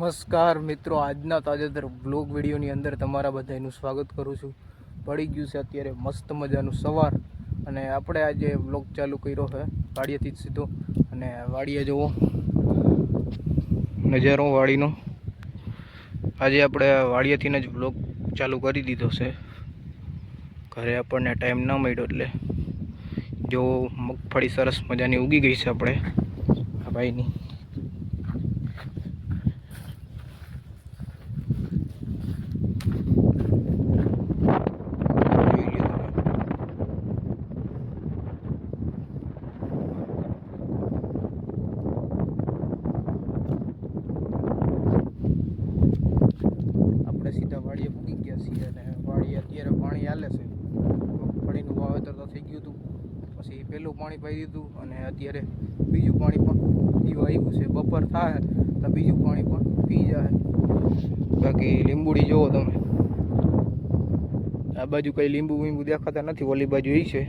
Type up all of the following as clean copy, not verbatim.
નમસ્કાર મિત્રો, આજના તાજેતર બ્લોગ વિડીયોની અંદર તમારા બધાનું સ્વાગત કરું છું. પડી ગયું છે અત્યારે મસ્ત મજાનું સવાર અને આપણે આજે બ્લોગ ચાલુ કર્યો છે વાડિયાથી જ સીધો. અને વાડિયા જુઓ નજારો વાડીનો. આજે આપણે વાડિયાથી જ બ્લોગ ચાલુ કરી દીધો છે. ઘરે આપણને ટાઈમ ન મળ્યો એટલે જો મગફળી સરસ મજાની ઉગી ગઈ છે આપણે આ ભાઈની. સીધા વાડીએ પૂગી ગયા છીએ અને વાડીએ અત્યારે પાણી હાલે છે. મગફળીનું વાવેતર તો થઈ ગયું હતું, પછી પહેલું પાણી પાઈ દીધું અને અત્યારે બીજું પાણી પણ પીવા આવ્યું છે. બપોર થાય તો બીજું પાણી પણ પી જાય. બાકી લીંબુડી જુઓ તમે, આ બાજુ કંઈ લીંબુ દેખાતા નથી, ઓલી બાજુ એ છે.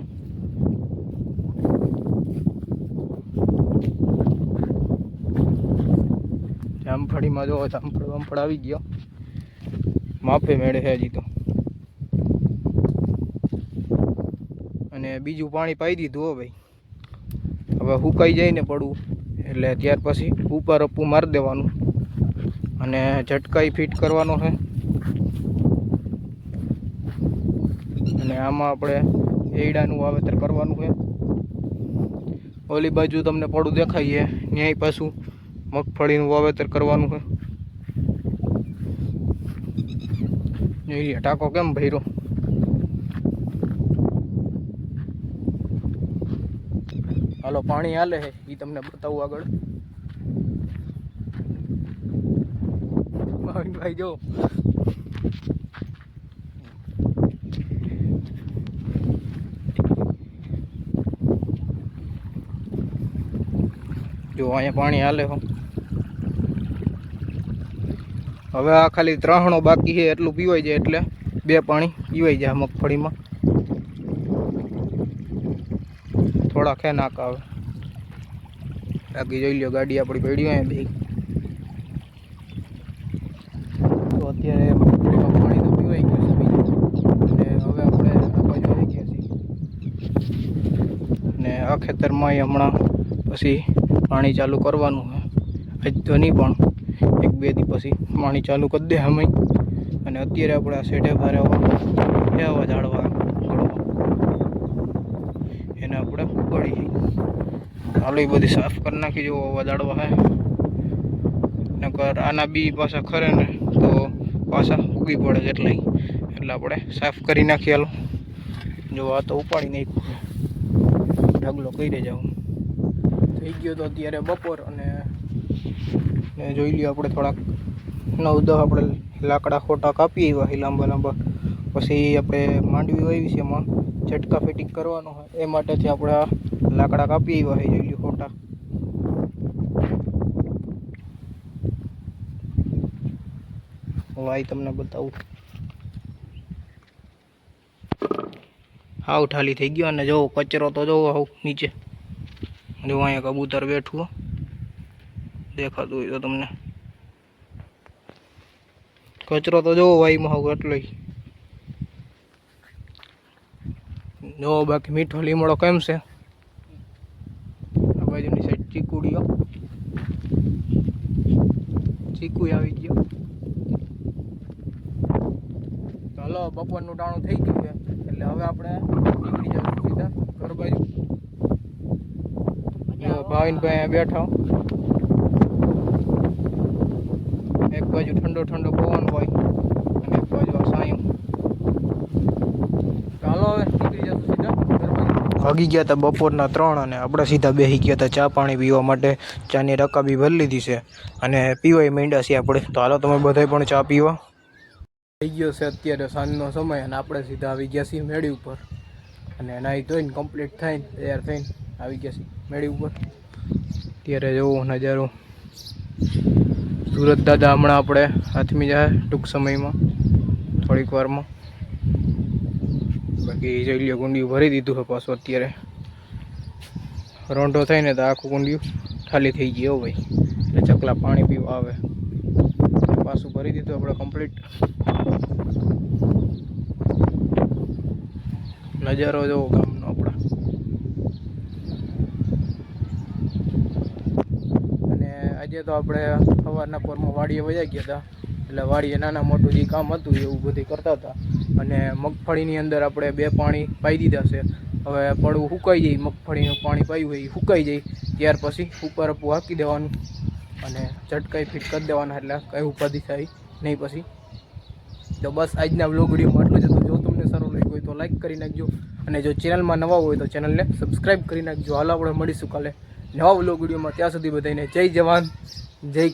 જામફળીમાં જો જામફળ આવી ગયો, માફે મેળે છે હજી તો. અને બીજું પાણી પાઈ દીધું હો ભાઈ. હવે સુકાઈ જાય ને પડવું એટલે ત્યાર પછી ઉપર અપ્પું મારી દેવાનું અને ઝટકાઈ ફિટ કરવાનો છે. અને આમાં આપણે એડાનું વાવેતર કરવાનું છે. ઓલી બાજુ તમને પડું દેખાઈએ ન્યાય પાછું મગફળીનું વાવેતર કરવાનું છે. ટાંકો કેમ ભર્યો? હાલો પાણી હાલે છે એ તમને બતાવું આગળ. ભાઈ જો અહીંયા પાણી હાલે હો. હવે આ ખાલી 3 બાકી છે, એટલું પીવાઈ જાય એટલે 2 પાણી પીવાઈ જાય મગફળીમાં. થોડા ખે નાક આવે. બાકી જોઈ લો ગાડી આપણી પડી હોય બે. તો અત્યારે મગફળીમાં પાણી તો પીવાઈ ગયું છે બીજું. અને હવે આપણે આ બાજુ આવી ગયા છીએ અને આ ખેતરમાં હમણાં પછી પાણી ચાલુ કરવાનું છે. આજ તો નહીં પણ 1-2 દી પછી પાણી ચાલુ કરી દે અમે. અને અત્યારે આપણે આ સેઢે ભારે એવા ઝાડવા એને આપણે ઉપાડી હાલો એ બધી સાફ કરી નાખી. જો આવા ઝાડવા હે નકર આના બી પાછા ખરે ને તો પાછા ઉગી પડે જેટલાય, એટલે આપણે સાફ કરી નાખીએ. હાલો જો આ તો ઉપાડી નાખ્યું, ઢગલો કરી જાઉં થઈ ગયો. તો અત્યારે બપોર અને જોઈ લઈએ આપણે થોડાક 9-10 આપણે લાકડા ખોટા કાપી આવ્યા લાંબા લાંબા. પછી આપણે માંડવી વાવી છે, એમાં ઝટકા ફિટિંગ કરવાનો હોય એ માટેથી આપણે આ લાકડા કાપી આવ્યા છે. જોઈ લો ખોટા. વાય તમને બતાવું. હાવ ઠાલી થઈ ગયો. અને જો કચરો તો જોવો હાવ નીચે. જો અહીંયા કબૂતર બેઠું દેખાતું હોય તો તમને. કચરો તો જોવો વાયમાં હાવ એટલો જો. બાકી મીઠો લીમડો કેમ છે? આ બાજુની સાઈડ ચીકુડીઓ, ચીકુ આવી ગયો. ચાલો બપોરનું ટાણું થઈ ગયું છે એટલે હવે આપણે નીકળી જશું સીધા ઘર બાજુ. ભાઈ બેઠા, એક બાજુ ઠંડો ઠંડો પવન હોય અને એક બાજુ આ સાયું. ચાલો હવે નીકળી જશું સીધા ઘર બાજુ. ભાગી ગયા હતા બપોરના 3 અને આપણે સીધા બેસી ગયા હતા ચા પાણી પીવા માટે. ચાની રકાબી ભરી લીધી છે અને પીવાય માંડ્યા છીએ આપણે. તો હાલો તમે બધાય પણ ચા પીવા. થઈ ગયો છે અત્યારે સાંજનો સમય અને આપણે સીધા આવી ગયા છીએ મેળી ઉપર. અને નાહી ધોઈને કમ્પ્લીટ થઈને તૈયાર થઈને આવી ગયા છીએ મેળી ઉપર. અત્યારે જોવો નજારો. સુરત દાદા હમણાં આપણે હાથમી જાય ટૂંક સમયમાં, થોડીક વારમાં. બાકી જોઈ લો કુંડિયું ભરી દીધું છે પાછું. અત્યારે રોંઢો થાય ને તો આખું કુંડિયું ખાલી થઈ ગયું ભાઈ. એટલે ચકલા પાણી પીવા આવે. પાછું ભરી દીધું આપણે કમ્પ્લીટ. નજારો જોવો ગામનો આપણા. અને આજે તો આપણે સવારના પોરમાં વાડીએ વયા ગયા હતા. એટલે વાડીએ નાના મોટું જે કામ હતું એવું બધું કરતા હતા. અને મગફળીની અંદર આપણે 2 પાણી પાઈ દીધા છે. હવે પડવું સુકાઈ જાય, મગફળીનું પાણી પાયું હોય એ સુકાઈ જાય ત્યાર પછી ઉપર આપવું હાંકી દેવાનું અને ઝટકાઈ ફિટ કરી દેવાના, એટલે કંઈ ઉપાધિ થાય નહીં પછી. તો બસ આજના વ્લોગ વિડીયોમાં આટલું જ હતું. જો તમને સારું લાગ્યું હોય તો લાઈક કરી નાખજો, અને જો ચેનલમાં નવા હોય તો ચેનલને સબસ્ક્રાઈબ કરી નાખજો. હાલ આપણે મળીશું કાલે નવા વ્લોગ વિડીયોમાં. ત્યાં સુધી બધાને જય જવાન, જય